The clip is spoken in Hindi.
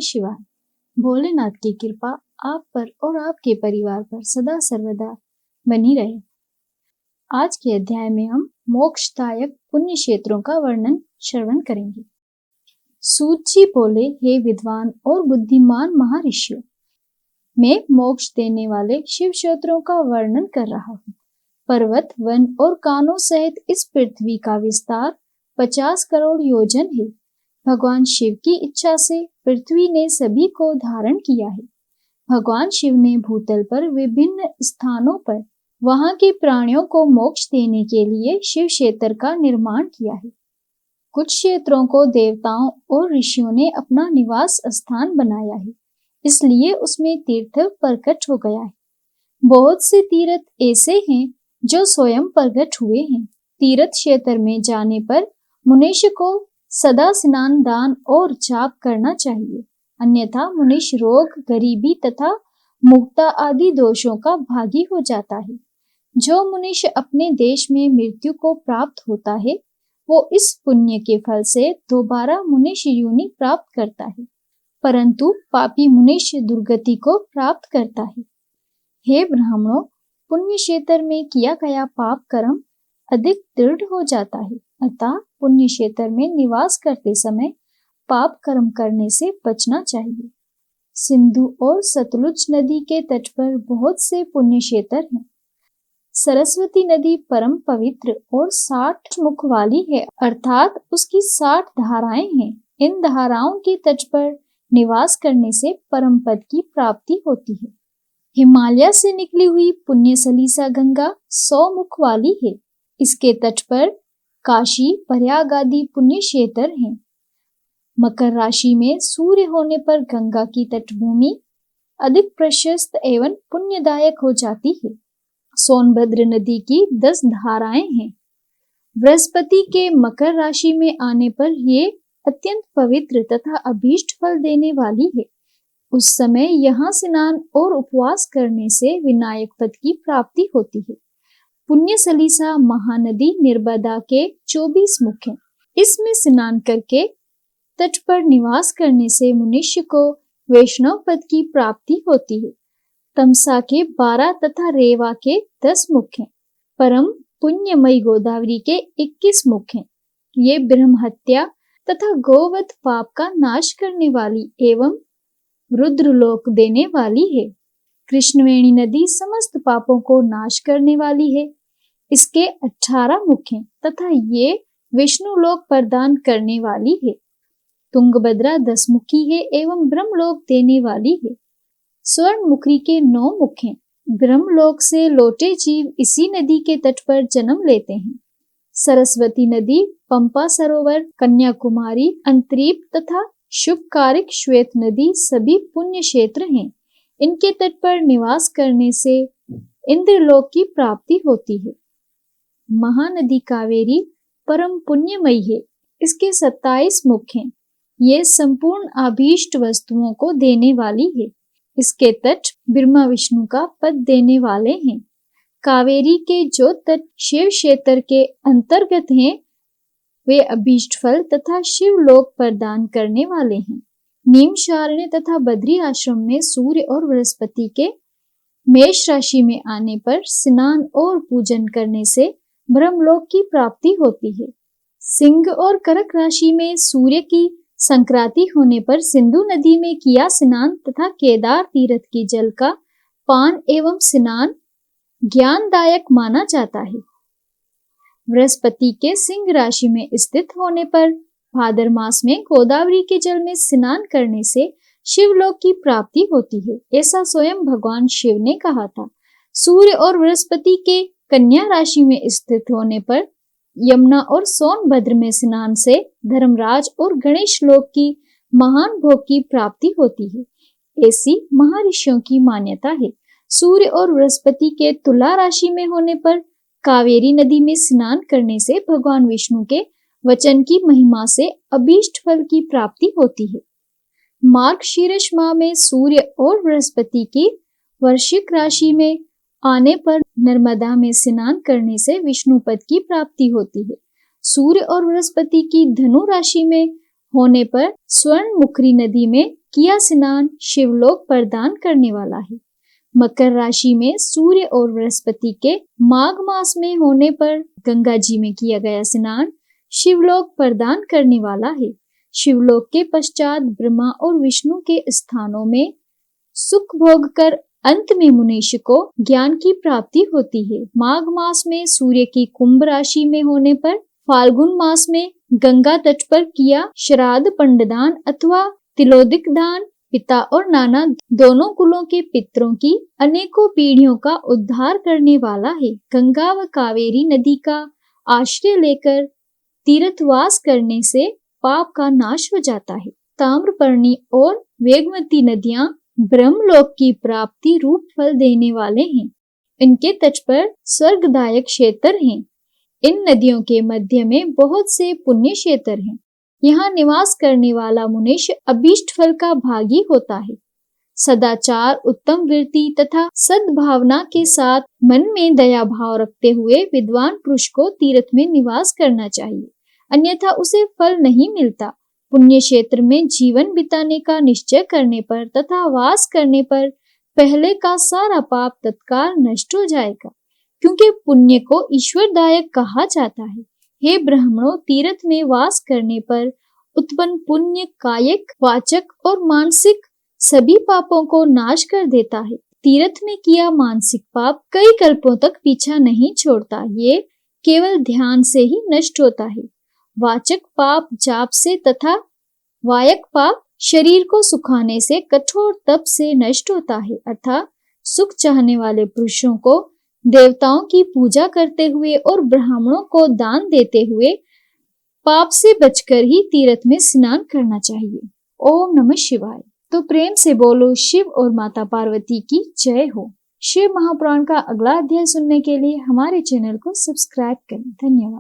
नमः शिवाय। भोलेनाथ की कृपा आप पर और आपके परिवार पर सदा सर्वदा बनी रहे। आज के अध्याय में हम मोक्षदायक पुण्य क्षेत्रों का वर्णन श्रवण करेंगे। सूत जी बोले, हे विद्वान और बुद्धिमान महर्षियों, मैं मोक्ष देने वाले शिव क्षेत्रों का वर्णन कर रहा हूँ। पर्वत, वन और कानों सहित इस पृथ्वी का विस्तार 50 करोड़ योजन है। भगवान शिव की इच्छा से पृथ्वी ने सभी को धारण किया है। भगवान शिव ने भूतल पर विभिन्न स्थानों पर वहां के प्राणियों को मोक्ष देने के लिए शिव क्षेत्र का निर्माण किया है। कुछ क्षेत्रों को देवताओं और ऋषियों ने अपना निवास स्थान बनाया है, इसलिए उसमें तीर्थ प्रकट हो गया है। बहुत से तीर्थ ऐसे हैं जो स्वयं प्रकट हुए हैं। तीर्थ क्षेत्र में जाने पर मनुष्य को सदा स्नान, दान और जाप करना चाहिए, अन्यथा मनुष्य रोग, गरीबी तथा मुक्ता आदि दोषों का भागी हो जाता है। जो मनुष्य अपने देश में मृत्यु को प्राप्त होता है, वो इस पुण्य के फल से दोबारा मनुष्य योनि प्राप्त करता है, परंतु पापी मनुष्य दुर्गति को प्राप्त करता है। हे ब्राह्मणों, पुण्य क्षेत्र में किया गया पाप कर्म अधिक दृढ़ हो जाता है, अतः पुण्य क्षेत्र में निवास करते समय पाप कर्म करने से बचना चाहिए। सिंधु और सतलुज नदी के तट पर बहुत से पुण्य क्षेत्र हैं। सरस्वती नदी परम पवित्र और 60 मुख वाली है, अर्थात उसकी 60 धाराएं हैं। इन धाराओं के तट पर निवास करने से परम पद की प्राप्ति होती है। हिमालय से निकली हुई पुण्य सलीसा गंगा 100 मुख वाली है। इसके तट पर काशी, प्रयाग आदि पुण्य क्षेत्र हैं। मकर राशि में सूर्य होने पर गंगा की तटभूमि अधिक प्रशस्त एवं पुण्यदायक हो जाती है। सोनभद्र नदी की 10 धाराएं हैं। बृहस्पति के मकर राशि में आने पर ये अत्यंत पवित्र तथा अभीष्ट फल देने वाली है। उस समय यहाँ स्नान और उपवास करने से विनायक पद की प्राप्ति होती है। पुण्य सलीसा महानदी नर्मदा के 24 मुख हैं। इसमें स्नान करके तट पर निवास करने से मनुष्य को वैष्णव पद की प्राप्ति होती है। तमसा के 12 तथा रेवा के 10 मुख हैं। परम पुण्यमयी गोदावरी के 21 मुख हैं। ये ब्रह्म हत्या तथा गोवध पाप का नाश करने वाली एवं रुद्रलोक देने वाली है। कृष्णवेणी नदी समस्त पापों को नाश करने वाली है। इसके 18 मुख हैं तथा ये विष्णु लोक प्रदान करने वाली है। तुंगभद्रा 10 मुखी है एवं ब्रह्मलोक देने वाली है। स्वर्ण मुखी के 9 मुख हैं। ब्रह्मलोक से लौटे जीव इसी नदी के तट पर जन्म लेते हैं। सरस्वती नदी, पंपा सरोवर, कन्याकुमारी, अंतरीप तथा शुभकारिक श्वेत नदी सभी पुण्य क्षेत्र हैं। इनके तट पर निवास करने से इंद्रलोक की प्राप्ति होती है। महानदी कावेरी परम पुण्यमयी है। इसके 27 मुख हैं। ये संपूर्ण अभीष्ट वस्तुओं को देने वाली है। इसके तट ब्रह्मा विष्णु का पद देने वाले हैं। कावेरी के जो तट शिव क्षेत्र के अंतर्गत हैं, वे अभीष्ट फल तथा शिवलोक प्रदान करने वाले हैं। नीमशारण्य तथा बद्री आश्रम में सूर्य और बृहस्पति के मेष राशि में आने पर स्नान और पूजन करने से ब्रह्मलोक की प्राप्ति होती है। सिंह और कर्क राशि में सूर्य की संक्रांति होने पर सिंधु नदी में किया स्नान तथा केदार तीर्थ की जल का पान एवं स्नान ज्ञानदायक माना जाता है। बृहस्पति के सिंह राशि में स्थित होने पर भाद्र मास में गोदावरी के जल में स्नान करने से शिवलोक की प्राप्ति होती है। ऐसा स्वयं भगवान शिव ने कहा था। सूर्य और बृहस्पति के कन्या राशि में स्थित होने पर यमुना और सोनभद्र में स्नान से धर्मराज और गणेश लोक की महान भोग की प्राप्ति होती है। ऐसी महर्षियों की मान्यता है। सूर्य और बृहस्पति के तुला राशि में होने पर कावेरी नदी में स्नान करने से भगवान विष्णु के वचन की महिमा से अभीष्ट फल की प्राप्ति होती है। मार्गशीर्ष माह में सूर्य और बृहस्पति की वृश्चिक राशि में आने पर नर्मदा में स्नान करने से विष्णु पद की प्राप्ति होती है। सूर्य और बृहस्पति की धनु राशि में होने पर स्वर्ण मुखरी नदी में किया स्नान शिवलोक प्रदान करने वाला है। मकर राशि में सूर्य और बृहस्पति के माघ मास में होने पर गंगा जी में किया गया स्नान शिवलोक प्रदान करने वाला है। शिवलोक के पश्चात ब्रह्मा और विष्णु के स्थानों में सुख भोग कर अंत में मनुष्य को ज्ञान की प्राप्ति होती है। माघ मास में सूर्य की कुंभ राशि में होने पर फाल्गुन मास में गंगा तट पर किया श्राद्ध पिंडदान अथवा तिलोदक दान पिता और नाना दोनों कुलों के पितरों की अनेकों पीढ़ियों का उद्धार करने वाला है। गंगा व कावेरी नदी का आश्रय लेकर तीर्थवास करने से पाप का नाश हो जाता है। ताम्रपर्णी और वेगवती नदियां ब्रह्मलोक की प्राप्ति रूप फल देने वाले हैं। इनके तट पर स्वर्गदायक क्षेत्र हैं। इन नदियों के मध्य में बहुत से पुण्य क्षेत्र हैं। यहाँ निवास करने वाला मनुष्य अभीष्ट फल का भागी होता है। सदाचार, उत्तम वृत्ति तथा सद्भावना के साथ मन में दया भाव रखते हुए विद्वान पुरुष को तीर्थ में निवास करना चाहिए, अन्यथा उसे फल नहीं मिलता। पुण्य क्षेत्र में जीवन बिताने का निश्चय करने पर तथा वास करने पर पहले का सारा पाप तत्काल नष्ट हो जाएगा, क्योंकि पुण्य को ईश्वरदायक कहा जाता है। हे ब्राह्मणों, तीर्थ में वास करने पर उत्पन्न पुण्य कायिक, वाचक और मानसिक सभी पापों को नाश कर देता है। तीर्थ में किया मानसिक पाप कई कल्पों तक पीछा नहीं छोड़ता, ये केवल ध्यान से ही नष्ट होता है। वाचक पाप जाप से तथा वायक पाप शरीर को सुखाने से, कठोर तप से नष्ट होता है। अर्थात सुख चाहने वाले पुरुषों को देवताओं की पूजा करते हुए और ब्राह्मणों को दान देते हुए पाप से बचकर ही तीर्थ में स्नान करना चाहिए। ओम नमः शिवाय। तो प्रेम से बोलो शिव और माता पार्वती की जय हो। शिव महापुराण का अगला अध्याय सुनने के लिए हमारे चैनल को सब्सक्राइब करें। धन्यवाद।